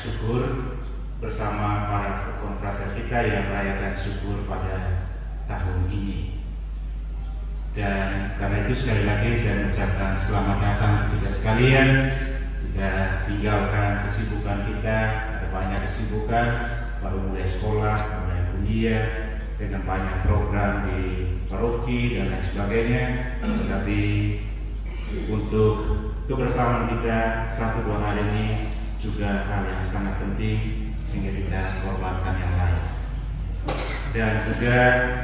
syukur bersama para konfrater kita yang merayakan syukur pada tahun ini. Dan karena itu sekali lagi saya mengucapkan selamat datang kita sekalian. Kita tinggalkan kesibukan kita, ada banyak kesibukan, baru mulai sekolah, mulai kuliah, dengan banyak program di paroki dan lain sebagainya. Tetapi untuk kebersamaan kita 1-2 hari ini juga hal yang sangat penting, sehingga kita hormatkan yang lain. Dan juga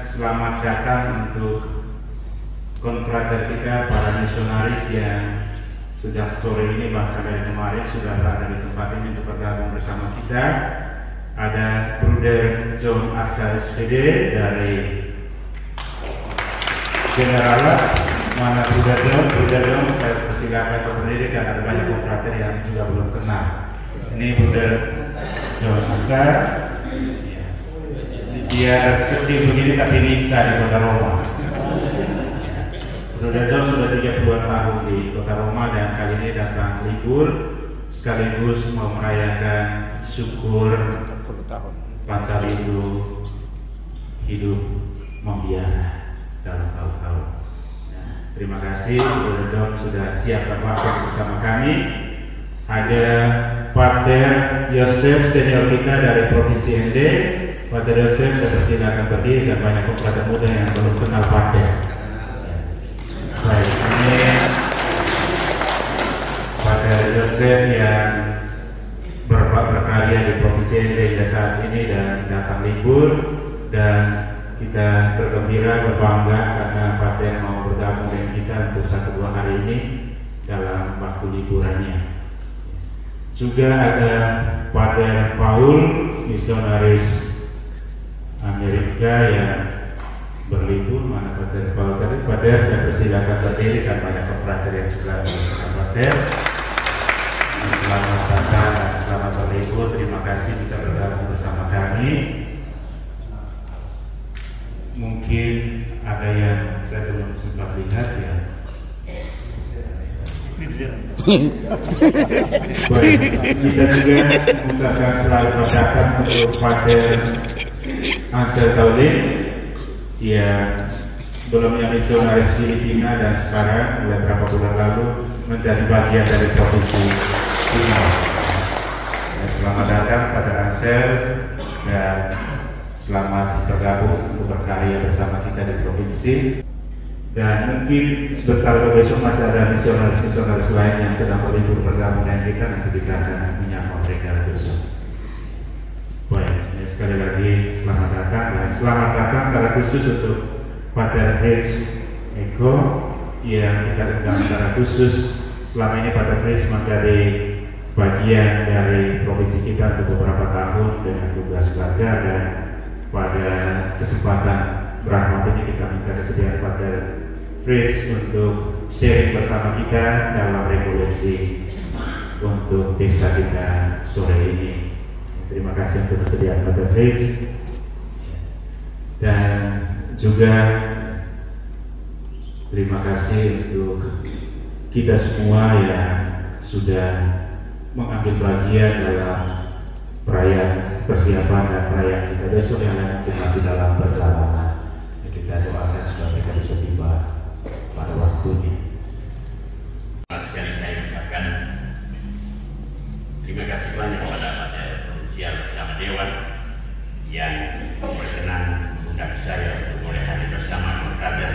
selamat datang untuk konfrater kita, para misionaris yang sejak sore ini bahkan dari kemarin sudah berada di tempat ini untuk bergabung bersama kita. Ada Bruder John Asa SPD dari Generala. Mana Bruder John? Bruder John, saya persilakan untuk berdiri karena ada banyak konfrater yang juga belum kenal. Ini Bruder John Asa. Dia kecil begini tapi bisa di kota Roma. Bruder John sudah 32 tahun di kota Roma dan kali ini datang libur sekaligus mau merayakan syukur Pancarindu hidup membiara dalam tahun-tahun. Terima kasih Bruder John sudah siap berwaktu bersama kami. Ada Pater Yosef senior kita dari Provinsi ND. Pater Yosef, saya persilakan berdiri dan banyak konfrater muda yang belum kenal Pater. Baik, ini Pater Yosef yang berkarya di Provinsi ND hingga saat ini dan datang libur, dan kita bergembira, berbangga karena Pater mau bergabung dengan kita untuk 1-2 hari ini dalam waktu liburannya. Juga ada Pater Paul, misionaris Amerika yang berlibur. Mana Pater Paul tadi? Pater, saya persilakan berdiri dan banyak konfrater yang juga bersama Pater. Selamat datang dan selamat berlibur. Terima kasih bisa bergabung bersama kami. Mungkin ada yang saya belum sempat lihat ya. Baik, kita juga mengucapkan selamat datang untuk Pater Ansel Taudin yang sebelumnya misionaris Filipina dan sekarang beberapa bulan lalu menjadi bagian dari Provinsi Timor. Selamat datang Pater Ansel dan selamat bergabung untuk berkarya bersama kita di provinsi. Dan mungkin sebentar atau besok masih ada misionaris lain yang sedang berlibur bergabung dengan kita, nanti kita akan menyapa mereka besok. Baik, sekali lagi selamat datang dan selamat datang secara khusus untuk Pater Fritz Eko yang kita undang secara khusus. Selama ini Pater Fritz menjadi bagian dari provinsi kita untuk beberapa tahun dengan tugas belajar, dan pada kesempatan berahmat ini kita minta kesediaan Pater Fritz untuk sharing bersama kita dalam revolusi untuk desa kita sore ini. Terima kasih untuk kesediaan Pater Fritz. Dan juga terima kasih untuk kita semua yang sudah mengambil bagian dalam perayaan persiapan dan perayaan kita besok yang nanti masih dalam perjalanan. Kita doakan supaya kita bisa tiba pada waktunya. Sekali saya ucapkan terima kasih banyak kepada Pater Provinsial bersama Dewan yang berkenan mengundang saya untuk mulai hari bersama konfrater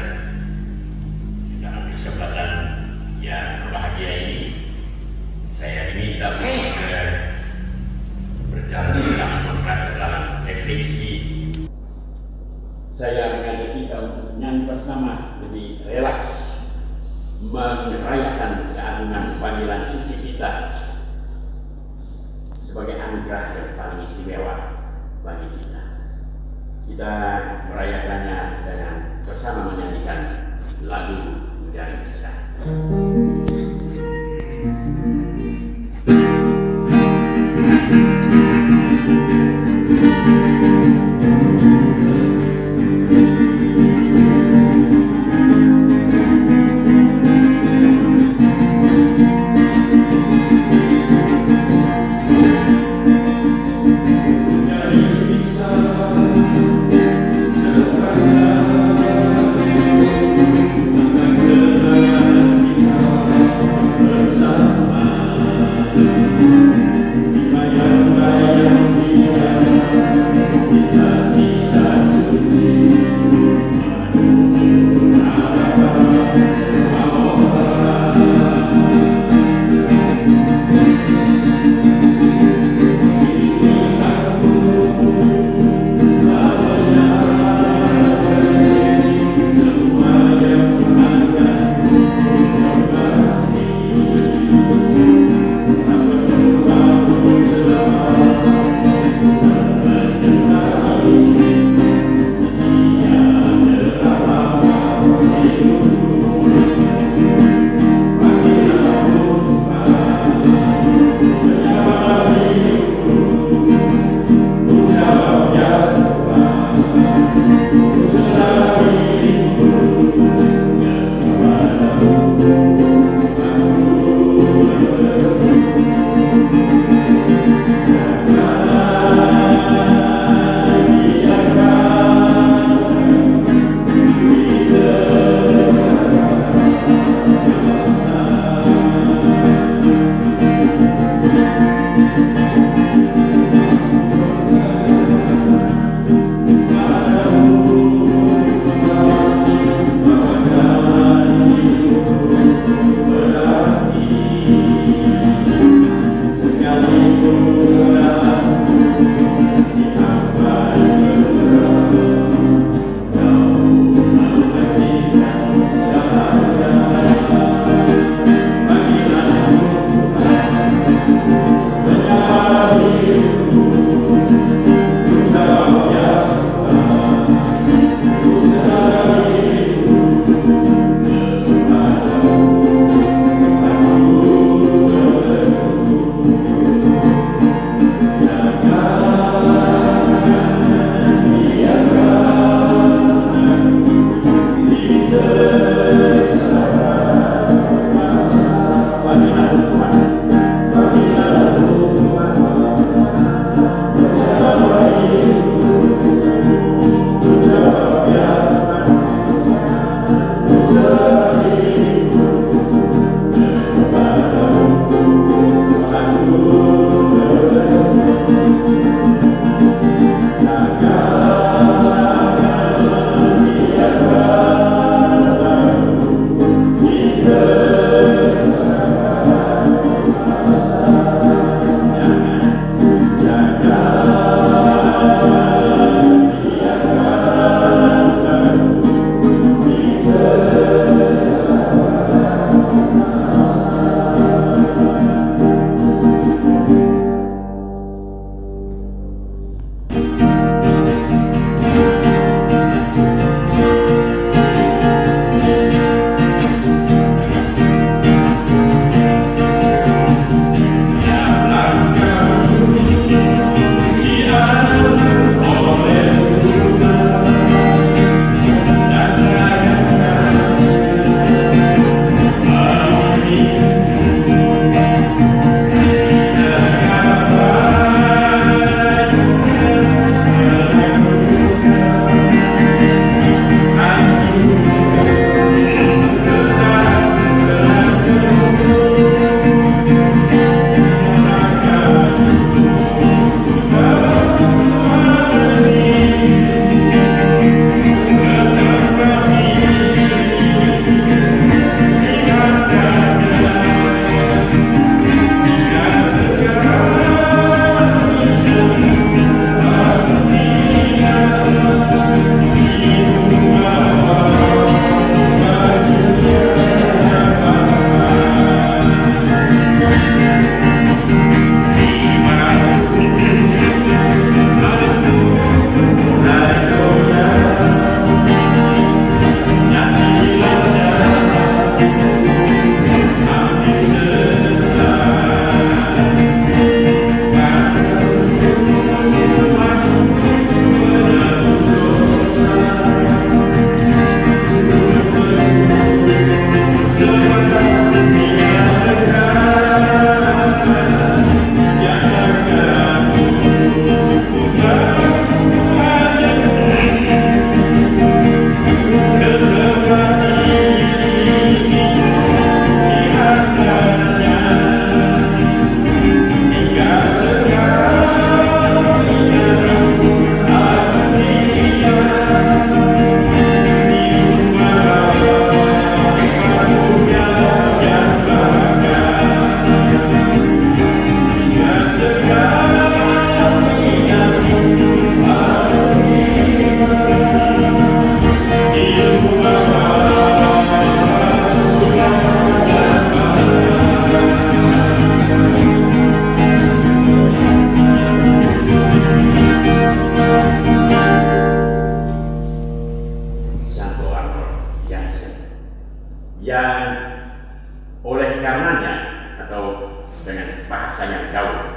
dalam kesempatan yang berbahagia ini. Saya diminta untuk berjalan bersama konfrater dalam refleksi. Saya mengajak kita untuk nyanyi bersama lebih relaks merayakan keagungan panggilan suci kita sebagai anugerah yang paling istimewa bagi kita. Kita merayakannya dengan bersama menyanyikan lagu Mencari Kisah.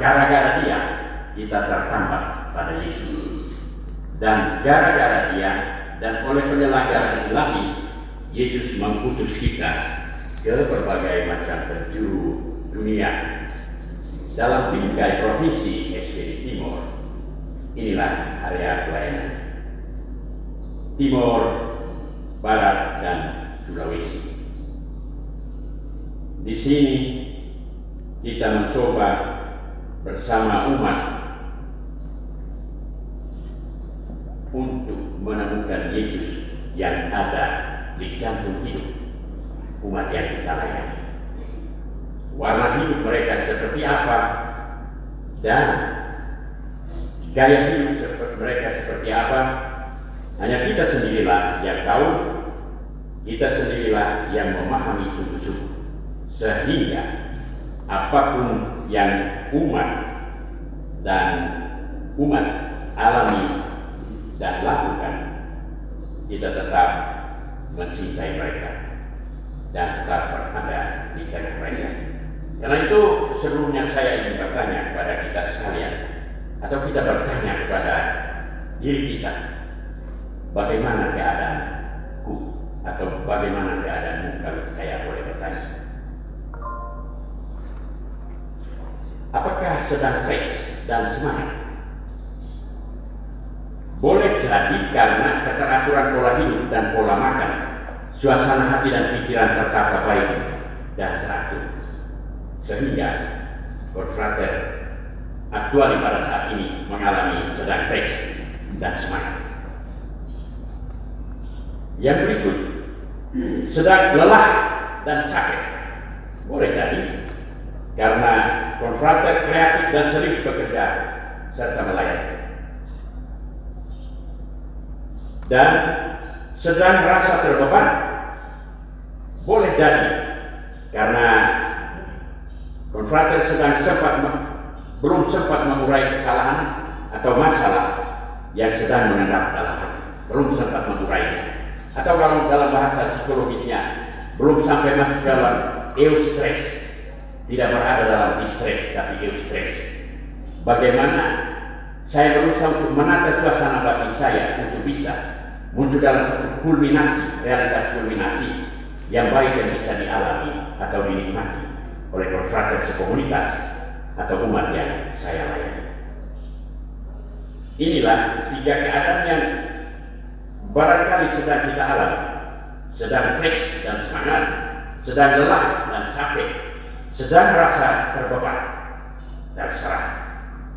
gara-gara dia kita tertambat pada Yesus. Dan gara-gara dia dan oleh penyelenggaraan ilahi, Yesus mengutus kita ke berbagai macam penjuru dunia. Dalam bingkai provinsi Asia Timur, inilah area pelayanan. Timur, Barat, dan Sulawesi. Di sini kita mencoba bersama umat untuk menemukan Yesus yang ada di jantung hidup umat yang kita layani. Warna hidup mereka seperti apa dan gaya hidup mereka seperti apa, hanya kita sendirilah yang tahu, kita sendirilah yang memahami sungguh-sungguh. Sehingga apapun yang umat dan umat alami dan lakukan, kita tetap mencintai mereka dan tetap berada di tengah mereka. Karena itu sebelumnya saya ingin bertanya kepada kita sekalian, atau kita bertanya kepada diri kita, bagaimana keadaanku atau bagaimana keadaanmu, kalau saya boleh bertanya. Apakah sedang fresh dan semangat? Boleh jadi karena keteraturan pola hidup dan pola makan, suasana hati dan pikiran tertata baik dan teratur, sehingga konfrater aktuali pada saat ini mengalami sedang fresh dan semangat. Yang berikut, sedang lelah dan capek. Boleh jadi karena konfrater kreatif dan serius bekerja serta melayani. Dan sedang merasa terbeban. Boleh jadi karena konfrater belum sempat mengurai kesalahan atau masalah yang sedang mengendap dalam hati, belum sempat mengurai, atau kalau dalam bahasa psikologisnya belum sampai masuk dalam eustress, tidak berada dalam distress tapi eustress. Bagaimana saya berusaha untuk menata suasana batin saya untuk bisa muncul dalam satu kulminasi, realitas kulminasi yang baik yang bisa dialami atau dinikmati oleh konfrater sekomunitas atau umat yang saya layani. Inilah tiga keadaan yang barangkali sedang kita alami: sedang fresh dan semangat, sedang lelah dan capek, sedang merasa terbeban. Terserah,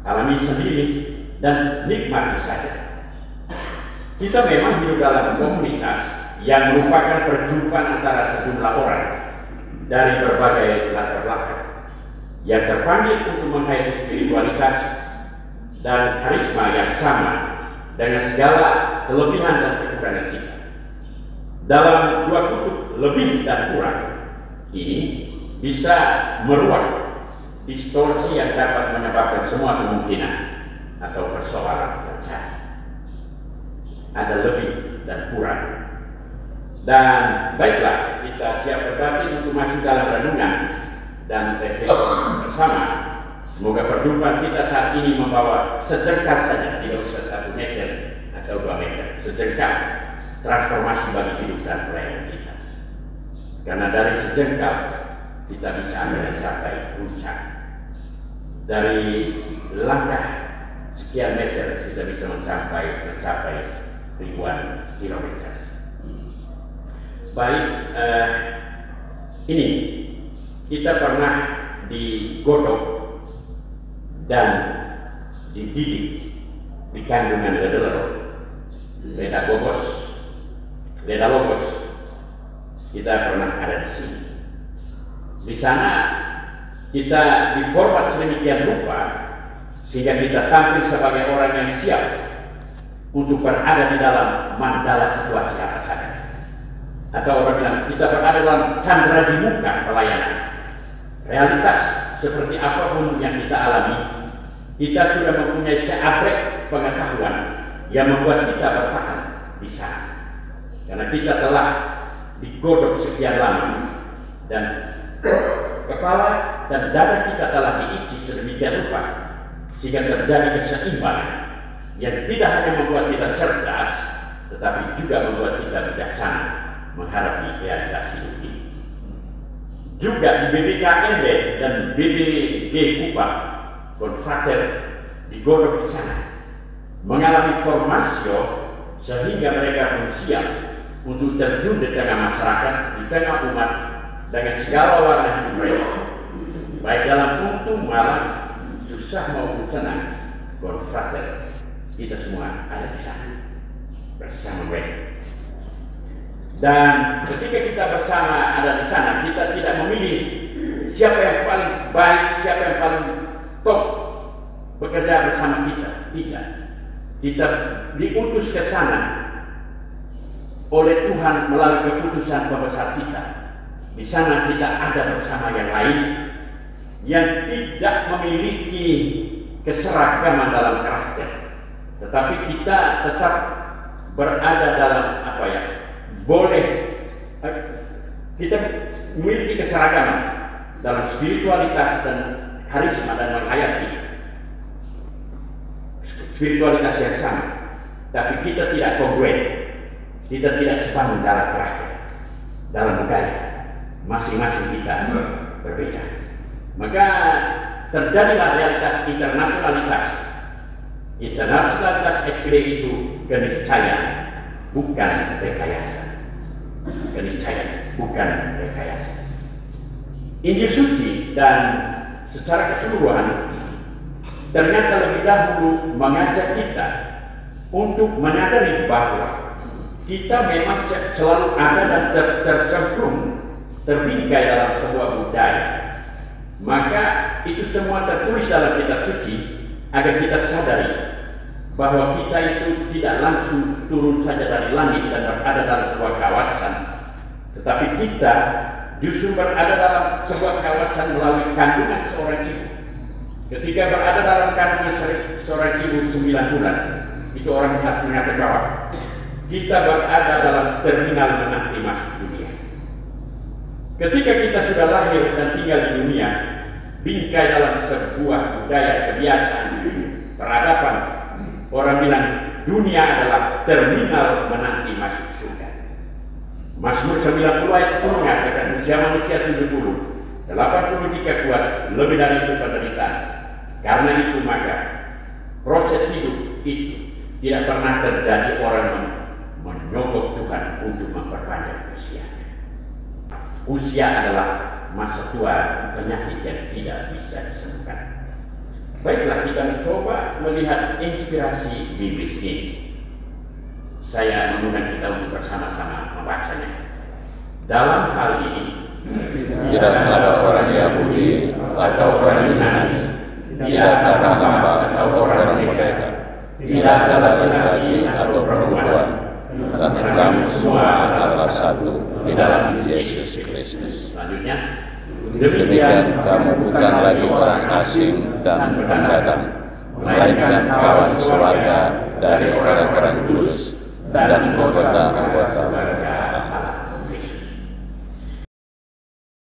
alami sendiri dan nikmati saja. Kita memang hidup dalam komunitas yang merupakan perjumpaan antara sejumlah orang dari berbagai latar belakang yang terpanggil untuk menghayati spiritualitas dan karisma yang sama dengan segala kelebihan dan kekurangan kita. Dalam dua kutub lebih dan kurang ini bisa meruang distorsi yang dapat menyebabkan semua kemungkinan atau persoalan terjadi. Ada lebih dan kurang. Dan baiklah, kita siap berbatin untuk maju dalam renungan dan refleksi bersama. Semoga perjumpaan kita saat ini membawa sejengkal saja, tidak usah 1 meter atau 2 meter, sejengkal transformasi bagi hidup dan pelayanan kita. Karena dari sejengkal kita bisa mencapai puncak. Dari langkah sekian meter kita bisa mencapai ribuan kilometer. Baik, ini kita pernah digodok dan dididik di kandungan Leda Logos. Kita pernah ada di sini. Di sana kita diformat sedemikian rupa sehingga kita tampil sebagai orang yang siap untuk berada di dalam mandala situasi atasannya. Atau orang bilang kita berada dalam candra di muka pelayanan. Realitas seperti apapun yang kita alami, kita sudah mempunyai seabrek pengetahuan yang membuat kita bertahan di sana. Karena kita telah digodok sekian lama dan kepala dan dada kita telah diisi sedemikian rupa sehingga terjadi keseimbangan yang tidak hanya membuat kita cerdas, tetapi juga membuat kita bijaksana menghadapi realitas hidup ini. Juga di BBKND dan BBG Kupang, konfrater digodok di sana, mengalami formasi sehingga mereka pun siap untuk terjun di tengah masyarakat, di tengah umat dengan segala warna hidup mereka, baik dalam untung malam, susah maupun senang. Konfrater kita semua ada di sana bersama mereka. Dan ketika kita bersama ada di sana, kita tidak memilih siapa yang paling baik, siapa yang paling top bekerja bersama kita. Tidak. Kita diutus ke sana oleh Tuhan melalui keputusan pembesar kita. Di sana kita ada bersama yang lain yang tidak memiliki keseragaman dalam karakter, tetapi kita tetap berada dalam kita memiliki keseragaman dalam spiritualitas dan karisma dan menghayati spiritualitas yang sama, tapi kita tidak kongruen, kita tidak sebangun dalam karakter, dalam budaya, masing-masing kita berbeda. Maka terjadilah realitas internasionalitas. Internasionalitas FPD itu keniscayaan, bukan rekayasa. Keniscayaan, bukan rekayasa. Injil suci dan secara keseluruhan ternyata lebih dahulu mengajak kita untuk menyadari bahwa kita memang selalu ada dan tercemplung, terbingkai dalam sebuah budaya. Maka itu semua tertulis dalam kitab suci agar kita sadari bahwa kita itu tidak langsung turun saja dari langit dan berada dalam sebuah kawasan, tetapi kita justru berada dalam sebuah kawasan melalui kandungan seorang ibu. Ketika berada dalam kandungan seorang ibu 9 bulan, itu orang mengatakan bahwa kita berada dalam terminal menanti masuk dunia. Ketika kita sudah lahir dan tinggal di dunia, bingkai dalam sebuah budaya, kebiasaan, peradaban, orang bilang dunia adalah terminal menanti masuk surga. Mazmur 90 ayat 10 mengatakan usia manusia 70, 80 jika kuat, lebih dari itu penderitaan. Karena itu maka proses hidup itu tidak pernah terjadi orang menyogok Tuhan untuk memperpanjang usia. Usia adalah masa tua, penyakit yang tidak bisa disembuhkan. Baiklah, kita mencoba melihat inspirasi biblis ini. Saya mengundang kita untuk bersama-sama membacanya. Dalam hal ini, tidak ada orang Yahudi atau orang Yunani, tidak ada hamba atau orang merdeka, tidak ada laki-laki atau perempuan, dan kamu semua adalah satu di dalam Yesus Kristus. Selanjutnya, demikian kamu bukan lagi orang asing dan pendatang, melainkan kawan sewarga dari orang-orang kudus dan anggota-anggota mereka.